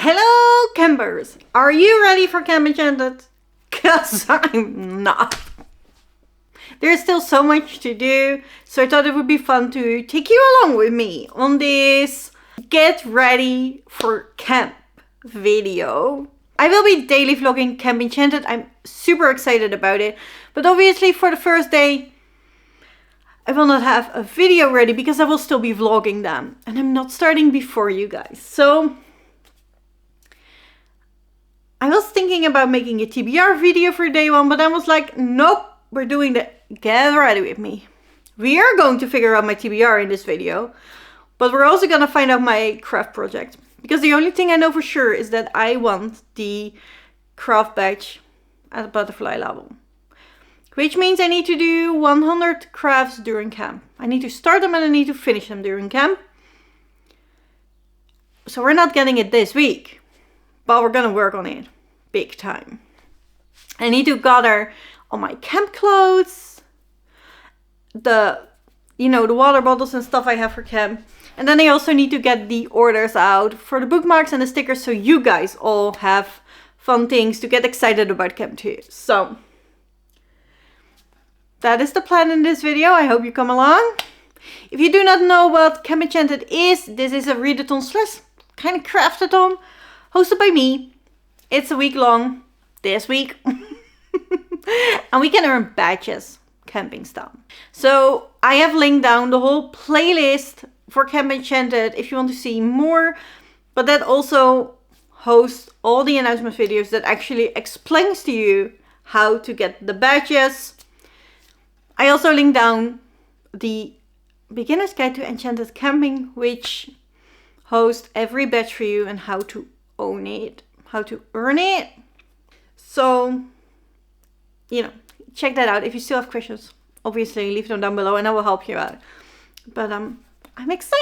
Hello campers! Are you ready for Camp Enchanted? Cause I'm not. There's still so much to do, so I thought it would be fun to take you along with me on this get ready for camp video. I will be daily vlogging Camp Enchanted. I'm super excited about it, but obviously for the first day I will not have a video ready because I will still be vlogging them and I'm not starting before you guys. So I was thinking about making a TBR video for day one, but I was like, nope, we're doing the get ready with me. We are going to figure out my TBR in this video, but we're also going to find out my craft project. Because the only thing I know for sure is that I want the craft badge at butterfly level. Which means I need to do 100 crafts during camp. I need to start them and I need to finish them during camp. So we're not getting it this week, but we're gonna work on it big time. I need to gather all my camp clothes, the water bottles and stuff I have for camp. And then I also need to get the orders out for the bookmarks and the stickers so you guys all have fun things to get excited about camp too. So that is the plan in this video. I hope you come along. If you do not know what Camp Enchanted is, this is a readathon / kind of craftathon hosted by me. It's a week long this week. And we can earn badges camping style. So I have linked down the whole playlist for Camp Enchanted if you want to see more. But that also hosts all the announcement videos that actually explains to you how to get the badges. I also linked down the Beginner's Guide to Enchanted Camping, which hosts every badge for you and how to own it, how to earn it. So, check that out. If you still have questions, obviously leave them down below and I will help you out. But I'm excited.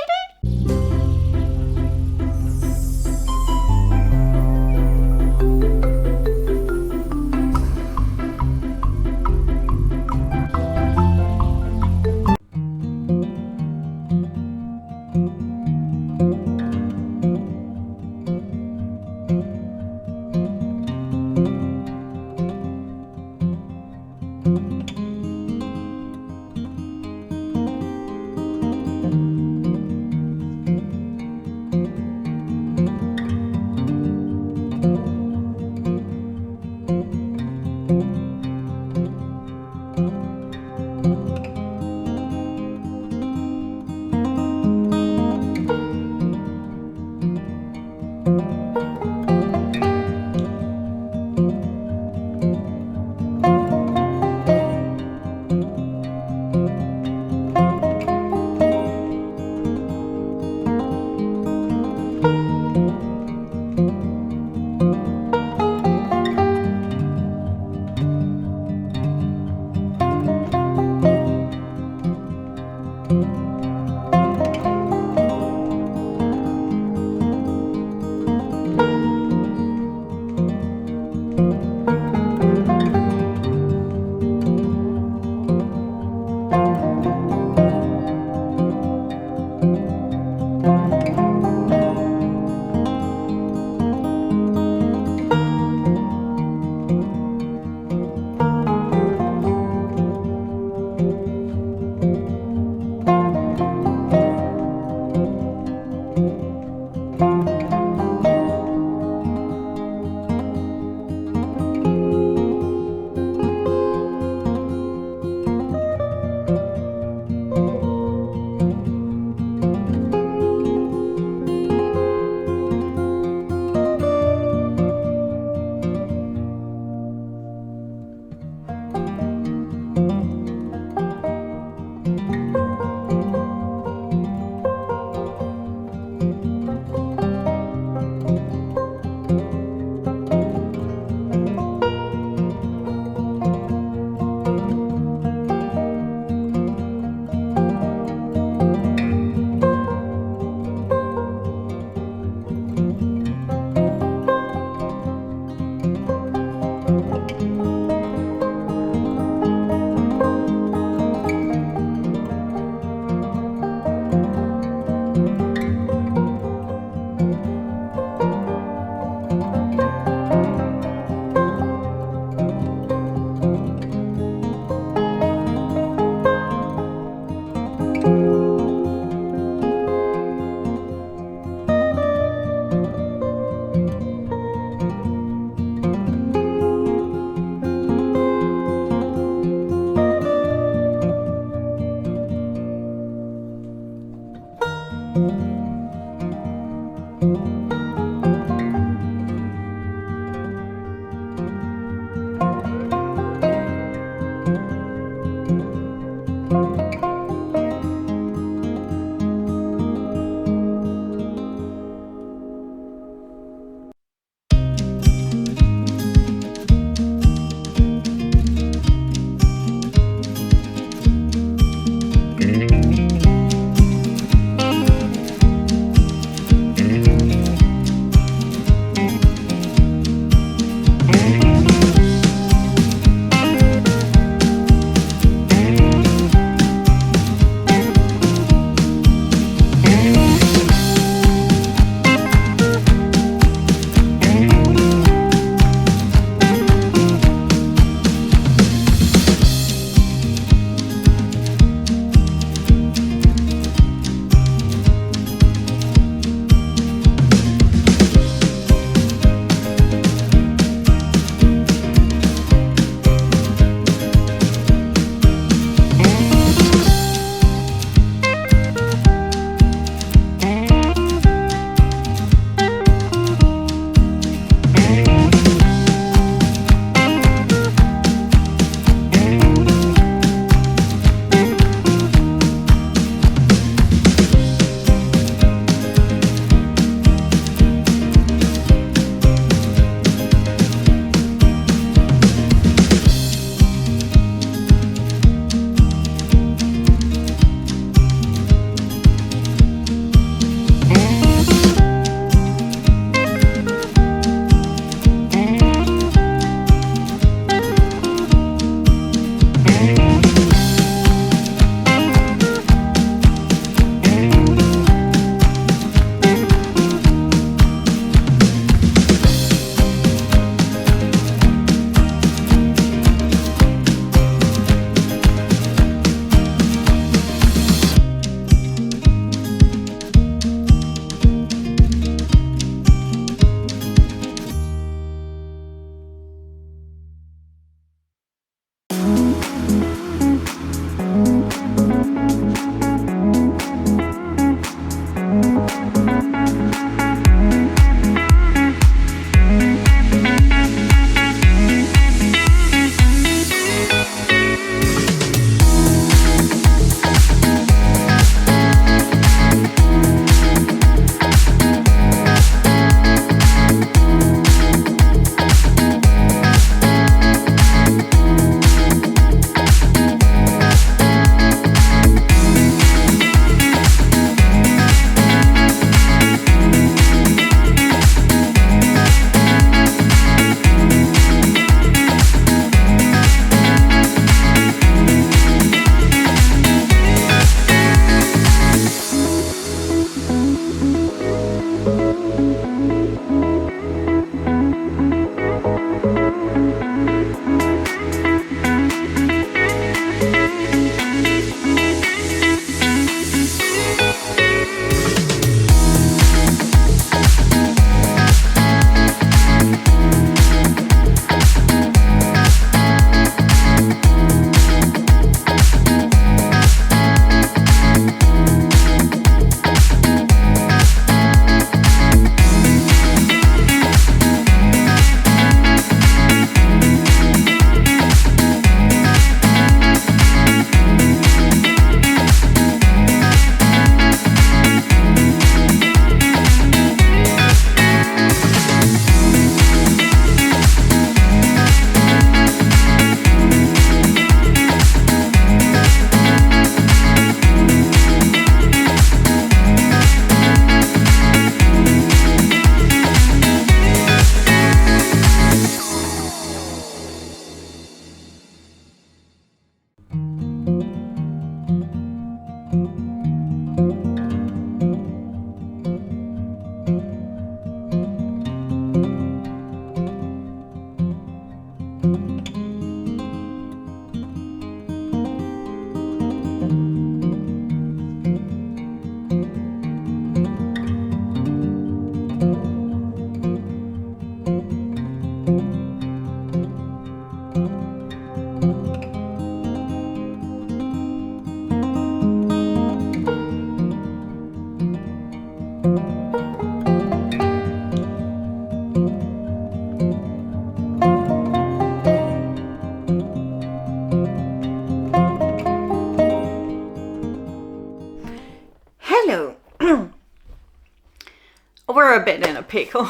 a bit in a pickle.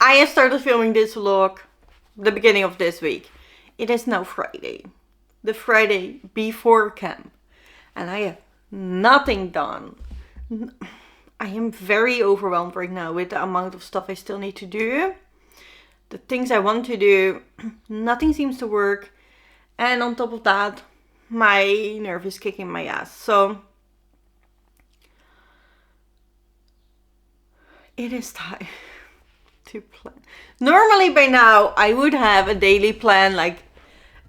I have started filming this vlog the beginning of this week. It is now Friday. The Friday before camp. And I have nothing done. I am very overwhelmed right now with the amount of stuff I still need to do. The things I want to do, nothing seems to work. And on top of that, my nerve is kicking my ass. So it is time to plan. Normally by now I would have a daily plan, like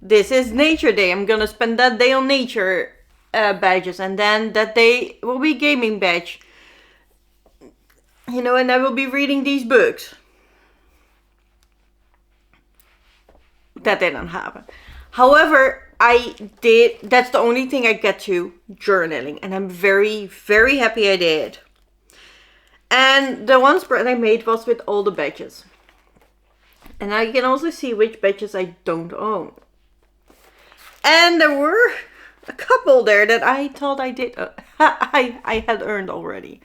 this is nature day. I'm gonna spend that day on nature badges, and then that day will be gaming badge. You know, and I will be reading these books. That didn't happen. However, that's the only thing I get to, journaling. And I'm very, very happy I did. And the one spread I made was with all the badges. And I can also see which badges I don't own. And there were a couple there that I thought I did, I had earned already.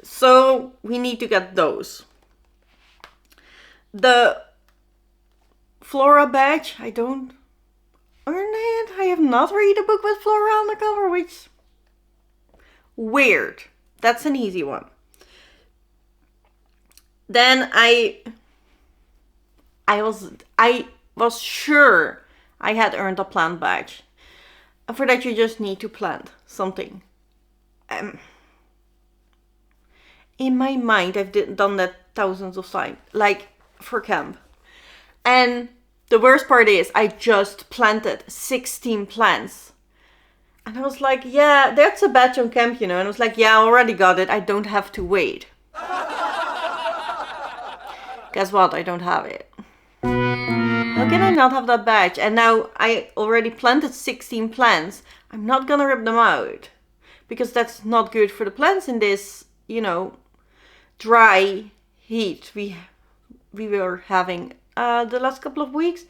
So we need to get those. The Flora badge, I don't earn it. I have not read a book with Flora on the cover, which weird. That's an easy one. Then I was sure I had earned a plant badge. And for that you just need to plant something. In my mind I've done that thousands of times, like for camp. And the worst part is I just planted 16 plants. And I was like, yeah, that's a badge on camp, you know. And I was like, yeah, I already got it. I don't have to wait. Guess what? I don't have it. How can I not have that badge? And now I already planted 16 plants. I'm not gonna rip them out. Because that's not good for the plants in this, you know, dry heat we were having the last couple of weeks.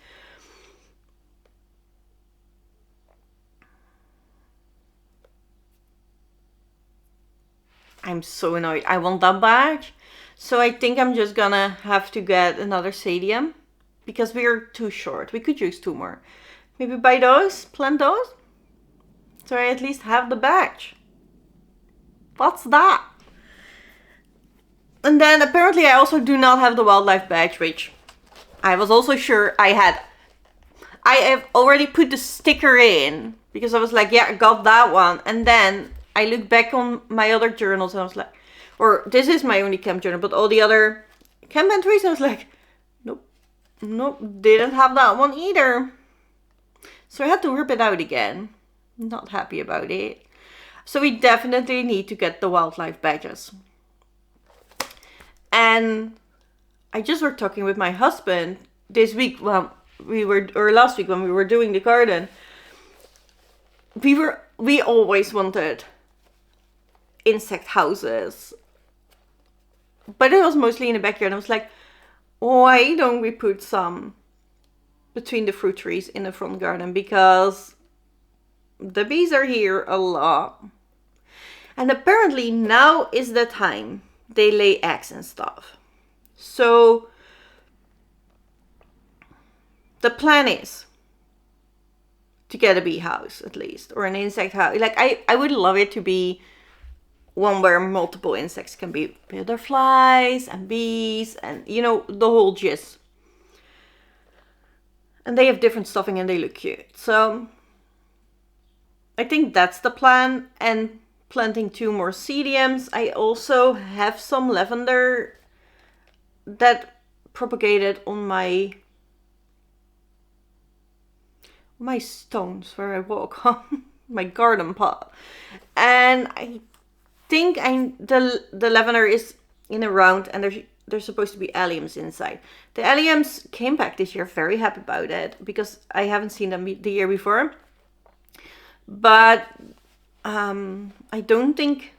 I'm so annoyed. I want that badge. So I think I'm just gonna have to get another stadium. Because we're too short. We could use 2 more. Maybe buy those, plant those. So I at least have the badge. What's that? And then apparently I also do not have the wildlife badge, which I was also sure I had. I have already put the sticker in because I was like, yeah, I got that one. And then I looked back on my other journals and I was like, or this is my only camp journal, but all the other camp entries, I was like, nope, didn't have that one either. So I had to rip it out again. Not happy about it. So we definitely need to get the wildlife badges. And I just were talking with my husband this week, last week when we were doing the garden. We always wanted insect houses. But it was mostly in the backyard. I was like, why don't we put some between the fruit trees in the front garden? Because the bees are here a lot. And apparently now is the time they lay eggs and stuff. So the plan is to get a bee house at least, or an insect house. Like I would love it to be one where multiple insects can be, butterflies and bees and, you know, the whole gist. And they have different stuffing and they look cute. So I think that's the plan. And planting 2 more sedums. I also have some lavender that propagated on my stones where I walk on, my garden path. And I think the lavender is in a round, and there's supposed to be alliums inside. The alliums came back this year, very happy about it, because I haven't seen them the year before. But I don't think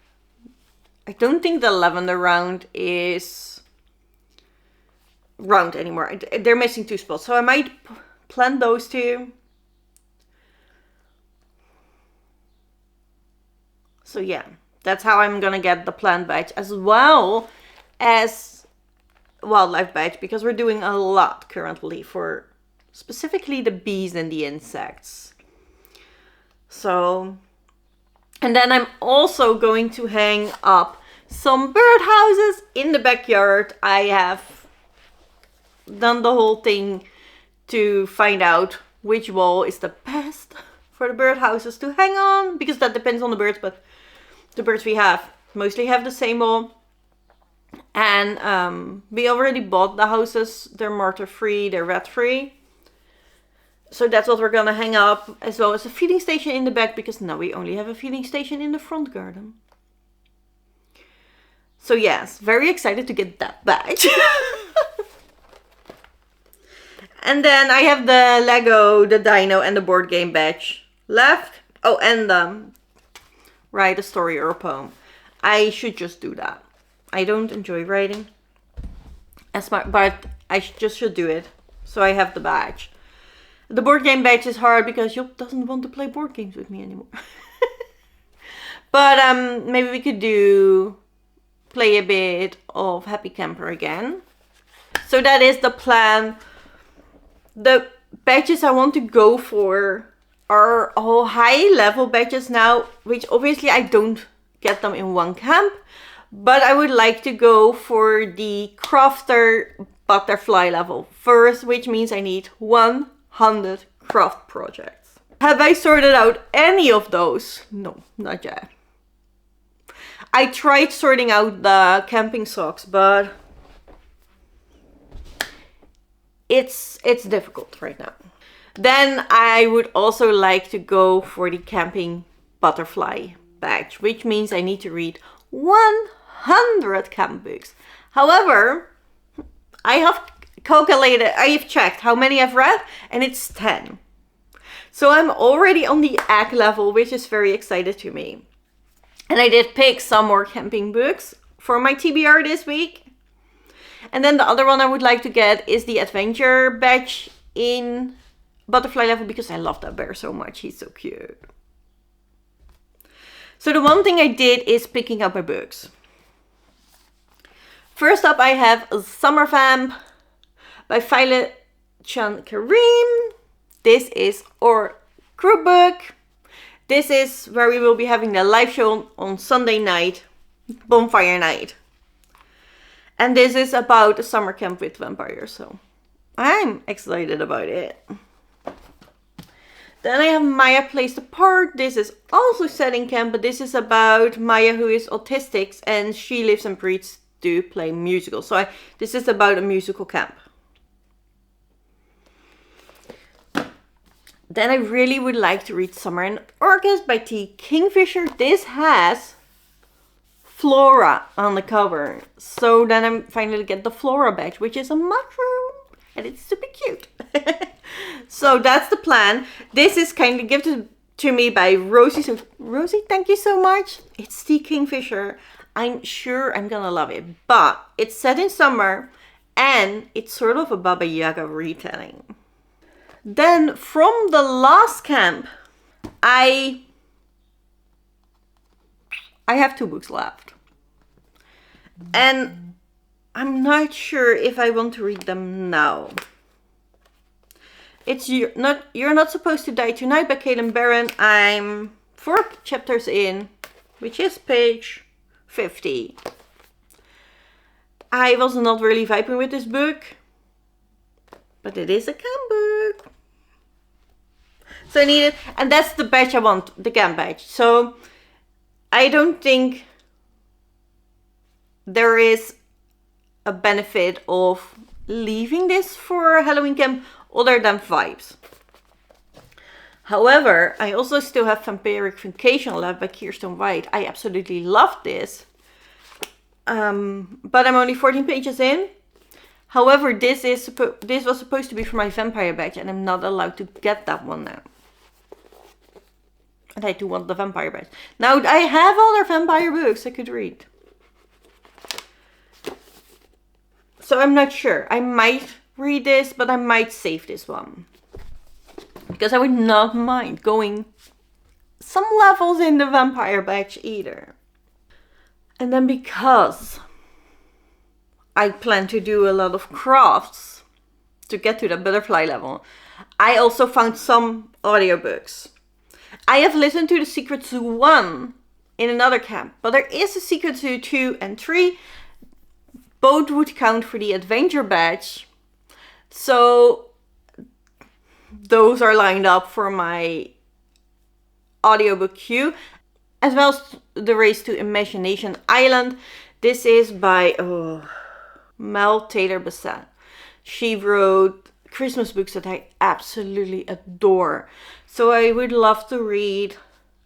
the lavender round is round anymore. They're missing 2 spots, so I might plant those 2. So yeah, That's how I'm gonna get the plant badge as well as wildlife badge, because we're doing a lot currently for specifically the bees and the insects. So, and then I'm also going to hang up some birdhouses in the backyard. I have done the whole thing to find out which wall is the best for the birdhouses to hang on, because that depends on the birds, but the birds we have mostly have the same wall. And we already bought the houses. They're mortar free, they're rat free. So that's what we're gonna hang up, as well as a feeding station in the back, because now we only have a feeding station in the front garden. So yes, very excited to get that badge. And then I have the Lego, the Dino, and the board game badge left. Oh, and write a story or a poem. I should just do that. I don't enjoy writing as much, but I just should do it. So I have the badge. The board game badge is hard because Job doesn't want to play board games with me anymore. But maybe we could play a bit of Happy Camper again. So that is the plan. The badges I want to go for are all high level badges now, which obviously I don't get them in one camp, but I would like to go for the crafter butterfly level first, which means I need 100 craft projects. Have I sorted out any of those? No, not yet. I tried sorting out the camping socks, but it's difficult right now. Then I would also like to go for the camping butterfly badge, which means I need to read 100 camp books. However, I have checked how many I've read, and it's 10. So I'm already on the egg level, which is very excited to me. And I did pick some more camping books for my TBR this week. And then the other one I would like to get is the adventure badge in butterfly level, because I love that bear so much. He's so cute. So the one thing I did is picking up my books. First up, I have Summer Vamp by Violet Chan Kareem. This is our group book. This is where we will be having the live show on Sunday night, bonfire night. And this is about a summer camp with vampires, so I'm excited about it. Then I have Maya Placed Apart. This is also set in camp, but this is about Maya, who is autistic, and she lives and breathes to play musicals. So this is about a musical camp. Then I really would like to read Summer in August by T. Kingfisher. This has Flora on the cover. So then I'm finally get the Flora badge, which is a mushroom. And it's super cute. So that's the plan. This is kindly gifted to me by Rosie. So Rosie, thank you so much. It's T. Kingfisher. I'm sure I'm gonna love it. But it's set in summer, and it's sort of a Baba Yaga retelling. Then from the last camp, I have 2 books left. And I'm not sure if I want to read them now. It's You're Not Supposed to Die Tonight by Kaden Barron. I'm 4 chapters in, which is page 50. I was not really vibing with this book, but it is a camp book. So I need it, and that's the badge I want, the camp badge. So I don't think there is a benefit of leaving this for Halloween camp other than vibes. However, I also still have Vampiric Vacation left by Kirsten White. I absolutely love this. But I'm only 14 pages in. However, this was supposed to be for my vampire badge, and I'm not allowed to get that one now. And I do want the vampire badge. Now I have other vampire books I could read. So I'm not sure. I might read this, but I might save this one. Because I would not mind going some levels in the vampire badge either. And then because I plan to do a lot of crafts to get to that butterfly level, I also found some audiobooks. I have listened to The Secret Zoo 1 in another camp, but there is a Secret Zoo 2 and 3. Both would count for the adventure badge. So those are lined up for my audiobook queue, as well as The Race to Imagination Island. This is by Mel Taylor Bassett. She wrote Christmas books that I absolutely adore. So I would love to read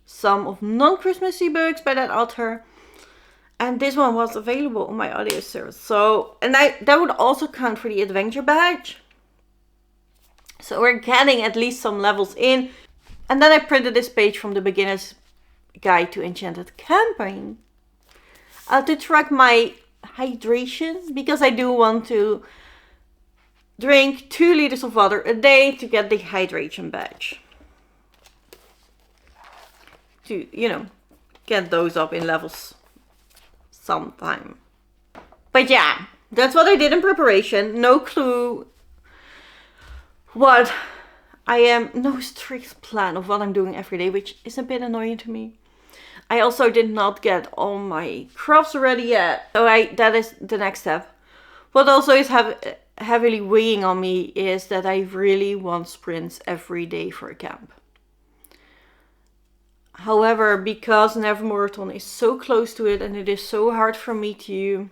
some of non-Christmassy books by that author. And this one was available on my audio service. So, and that would also count for the adventure badge. So we're getting at least some levels in. And then I printed this page from the Beginner's Guide to Enchanted Camping. To track my hydration, because I do want to drink 2 liters of water a day to get the hydration badge. To, get those up in levels sometime. But yeah, that's what I did in preparation. No clue what no strict plan of what I'm doing every day, which is a bit annoying to me. I also did not get all my crafts ready yet. So that is the next step. What also is heavily weighing on me is that I really want sprints every day for a camp. However, because Nevermore-a-thon is so close to it and it is so hard for me to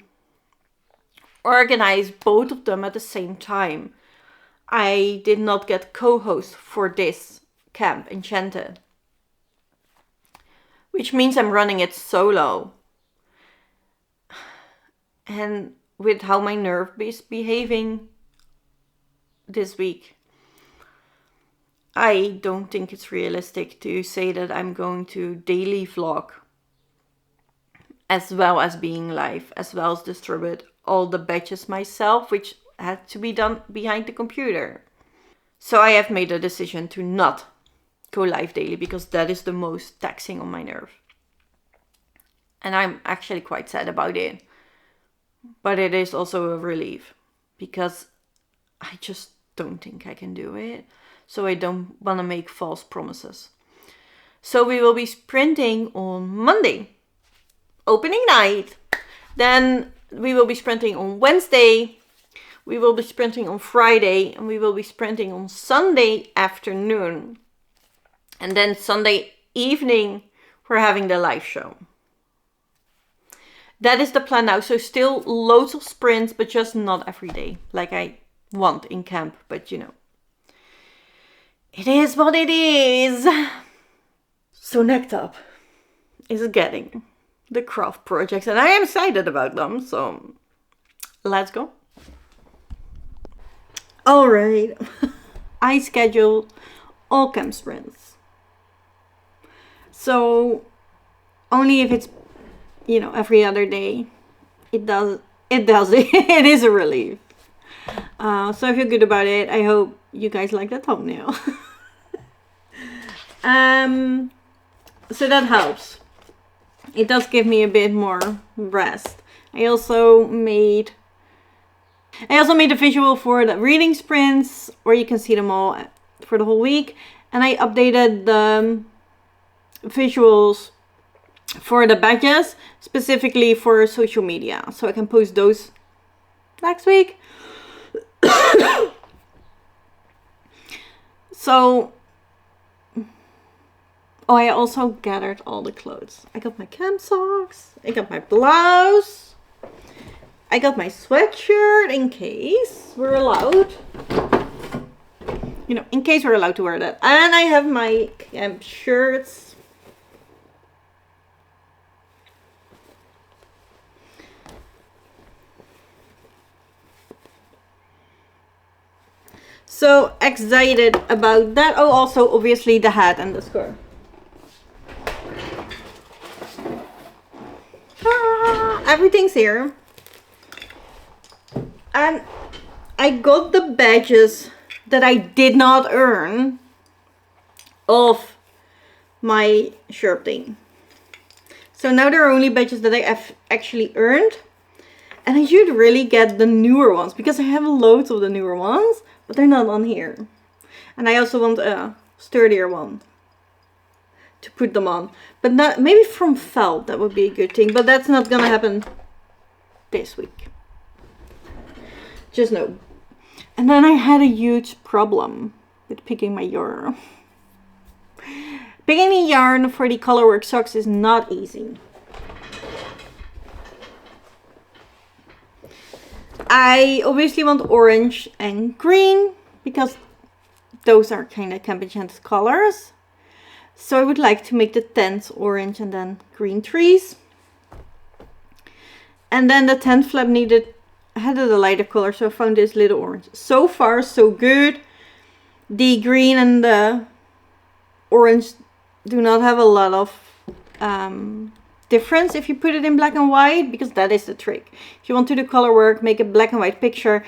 organize both of them at the same time, I did not get co-host for this Camp Enchanted. Which means I'm running it solo. And with how my nerve is behaving this week, I don't think it's realistic to say that I'm going to daily vlog, as well as being live, as well as distribute all the badges myself, which had to be done behind the computer. So I have made a decision to not go live daily, because that is the most taxing on my nerve. And I'm actually quite sad about it. But it is also a relief, because I just don't think I can do it. So I don't want to make false promises. So we will be sprinting on Monday, opening night. Then we will be sprinting on Wednesday. We will be sprinting on Friday. And we will be sprinting on Sunday afternoon. And then Sunday evening, we're having the live show. That is the plan now. So still loads of sprints, but just not every day like I want in camp. But it is what it is. So next up is getting the craft projects. And I am excited about them. So let's go. All right. I schedule all camp sprints. So only if it's, every other day, it does. It is a relief. So I feel good about it. I hope you guys like the thumbnail. So that helps. It does give me a bit more rest. I also made a visual for the reading sprints, where you can see them all for the whole week. And I updated the visuals for the badges, specifically for social media. So I can post those next week. So, I also gathered all the clothes. I got my camp socks. I got my blouse. I got my sweatshirt in case we're allowed. In case we're allowed to wear that. And I have my camp shirts. So excited about that. Oh, also obviously the hat and the scarf. Everything's here. And I got the badges that I did not earn of my Sherping. So now there are only badges that I have actually earned. And I should really get the newer ones, because I have loads of the newer ones, but they're not on here. And I also want a sturdier one to put them on. But not, maybe from felt, that would be a good thing. But that's not gonna happen this week. Just no. And then I had a huge problem with picking my yarn. Picking the yarn for the colorwork socks is not easy. I obviously want orange and green, because those are kind of Camp Enchanted colors. So I would like to make the tents orange and then green trees. And then the tent flap had a lighter color, so I found this little orange. So far, so good. The green and the orange do not have a lot of difference if you put it in black and white, because that is the trick. If you want to do color work, make a black and white picture.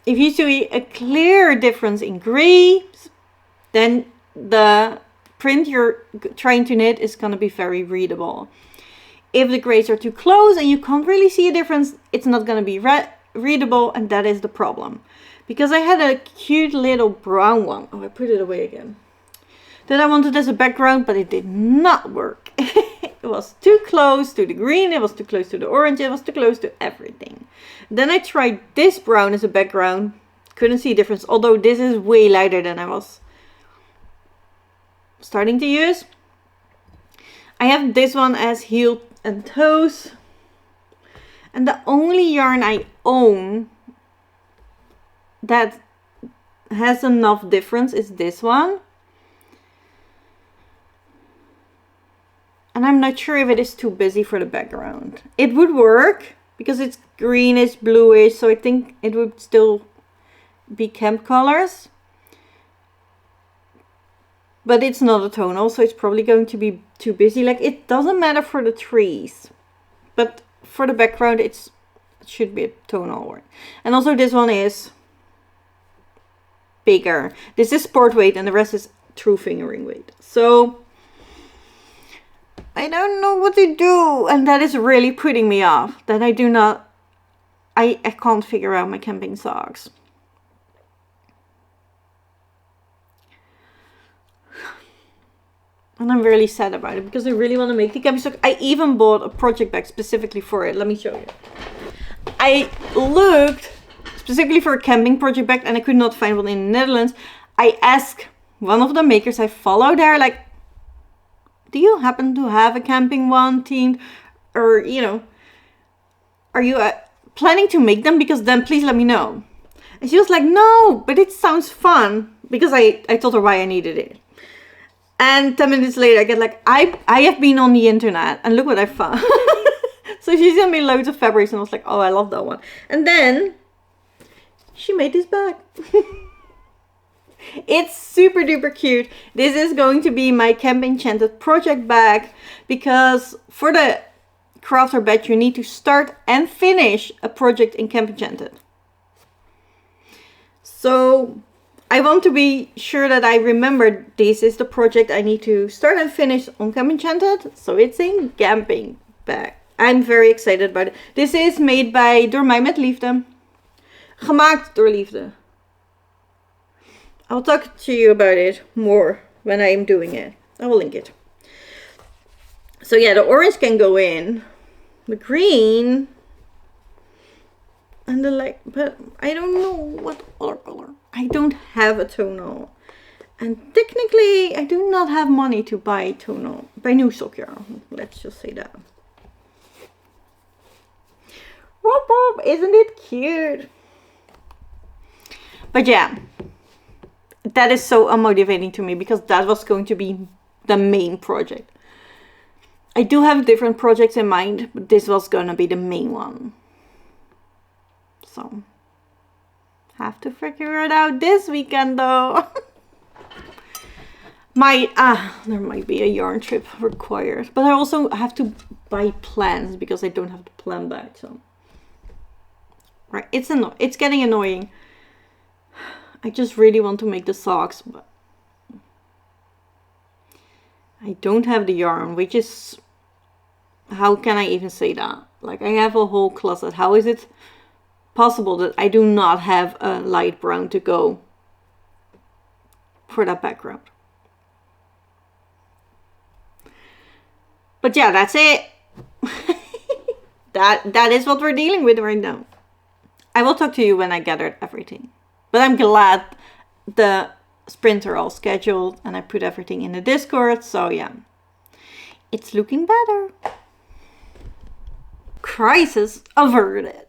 If you see a clear difference in grays, then the print you're trying to knit is going to be very readable. If the grays are too close and you can't really see a difference, it's not going to be readable, and that is the problem. Because I had a cute little brown one. Oh, I put it away again. That I wanted as a background, but it did not work. It was too close to the green, it was too close to the orange, it was too close to everything. Then I tried this brown as a background. Couldn't see a difference, although this is way lighter than I was starting to use. I have this one as heel and toes. And the only yarn I own that has enough difference is this one. And I'm not sure if it is too busy for the background. It would work because it's greenish, bluish, so I think it would still be camp colors. But it's not a tonal, so it's probably going to be too busy. Like, it doesn't matter for the trees, but for the background it should be a tonal one. And also this one is bigger. This is sport weight and the rest is true fingering weight. So I don't know what to do, and that is really putting me off. That I can't figure out my camping socks. And I'm really sad about it, because I really want to make the camping sock. I even bought a project bag specifically for it. Let me show you. I looked specifically for a camping project bag and I could not find one in the Netherlands. I asked one of the makers I follow there, like, do you happen to have a camping one themed, or, you know, are you planning to make them? Because then please let me know. And she was like, no, but it sounds fun, because I told her why I needed it. And 10 minutes later, I get like, I have been on the internet and look what I found. So she sent me loads of fabrics and I was like, oh, I love that one. And then she made this bag. It's super duper cute. This is going to be my Camp Enchanted project bag, because for the crafter badge you need to start and finish a project in Camp Enchanted. So I want to be sure that I remember this is the project I need to start and finish on Camp Enchanted. So it's a camping bag. I'm very excited about it. This is made by Door mij met liefde. Gemaakt door liefde. I'll talk to you about it more when I am doing it. I will link it. So yeah, the orange can go in. The green. And the light, but I don't know what other color. I don't have a tonal. And technically, I do not have money to buy tonal. Buy new sock yarn. Let's just say that. Whoop whoop, isn't it cute? But yeah. That is so unmotivating to me, because that was going to be the main project. I do have different projects in mind, but this was going to be the main one. So, have to figure it out this weekend though. There might be a yarn trip required. But I also have to buy plans, because I don't have the plan back. So, right, it's getting annoying. I just really want to make the socks, but I don't have the yarn, which is how can I even say that? Like, I have a whole closet. How is it possible that I do not have a light brown to go for that background? But yeah, that's it. That is what we're dealing with right now. I will talk to you when I gathered everything. But I'm glad the sprints are all scheduled and I put everything in the Discord. So yeah, it's looking better. Crisis averted.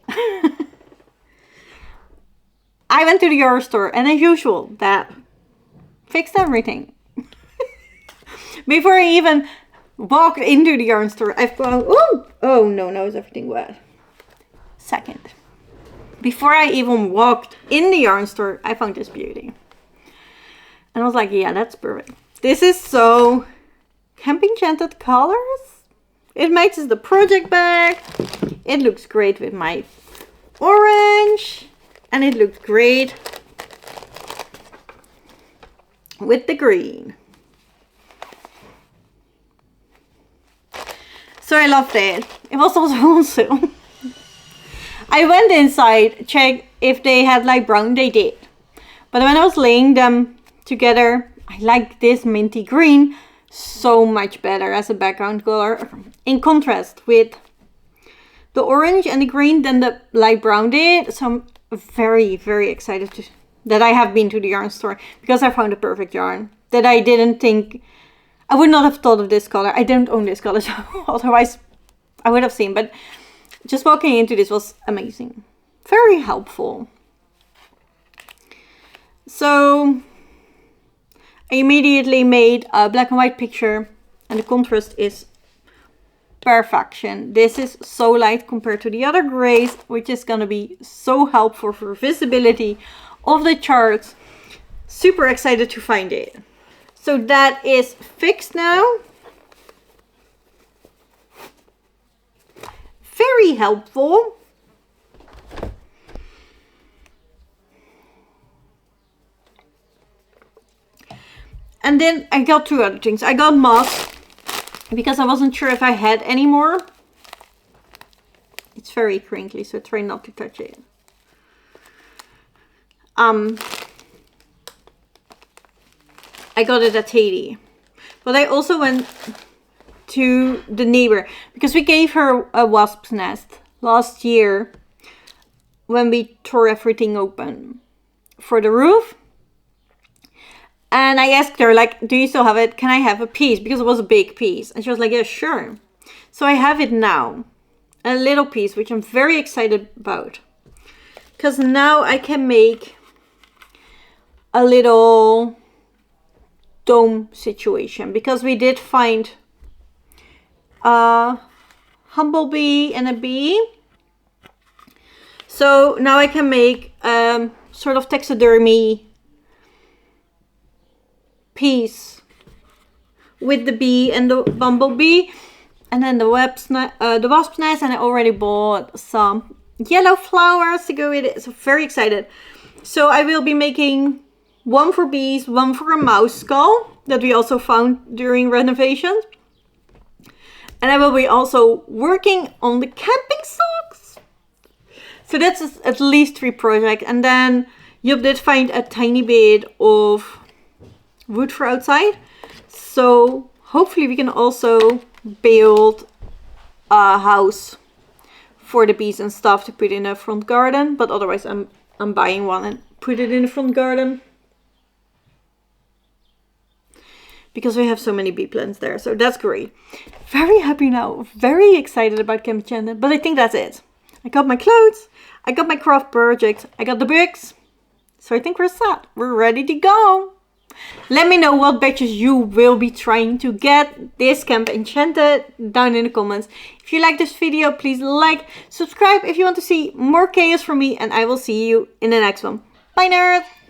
I went to the yarn store and as usual, that fixed everything. Before I even walked into the yarn store, I found, oh no, now is everything wet. Second. Before I even walked in the yarn store, I found this beauty. And I was like, yeah, that's perfect. This is so Camp Enchanted colors. It matches the project bag. It looks great with my orange. And it looks great with the green. So I loved it. It was also on sale. I went inside, checked if they had light brown. They did. But when I was laying them together, I like this minty green so much better as a background color. In contrast with the orange and the green than the light brown did. So I'm very, very excited that I have been to the yarn store. Because I found a perfect yarn that I didn't think... I would not have thought of this color. I don't own this color, so otherwise I would have seen. But just walking into this was amazing. Very helpful. So I immediately made a black and white picture. And the contrast is perfection. This is so light compared to the other grays, which is going to be so helpful for visibility of the charts. Super excited to find it. So that is fixed now. Very helpful. And then I got two other things. I got moss because I wasn't sure if I had any more. It's very crinkly, so try not to touch it. I got it at Haiti. But I also went to the neighbor because we gave her a wasp's nest last year when we tore everything open for the roof. And I asked her, like, do you still have it? Can I have a piece? Because it was a big piece. And she was like, yeah, sure. So I have it now. A little piece, which I'm very excited about. Because now I can make a little dome situation. Because we did find a humblebee and a bee. So now I can make sort of taxidermy piece with the bee and the bumblebee, and then the wasp's nest, and I already bought some yellow flowers to go with it. So very excited. So I will be making one for bees, one for a mouse skull that we also found during renovations, and I will be also working on the camping socks. So that's at least 3 projects. And then Job did find a tiny bit of wood for outside, so hopefully we can also build a house for the bees and stuff to put in a front garden. But otherwise I'm buying one and put it in the front garden because we have so many bee plants there. So that's great. Very happy now, very excited about Camp Enchanted. But I think that's it. I got my clothes, I got my craft project, I got the books, so I think we're set. We're ready to go. Let me know what batches you will be trying to get this Camp Enchanted down in the comments. If you like this video, please like, subscribe if you want to see more chaos from me, and I will see you in the next one. Bye, nerds!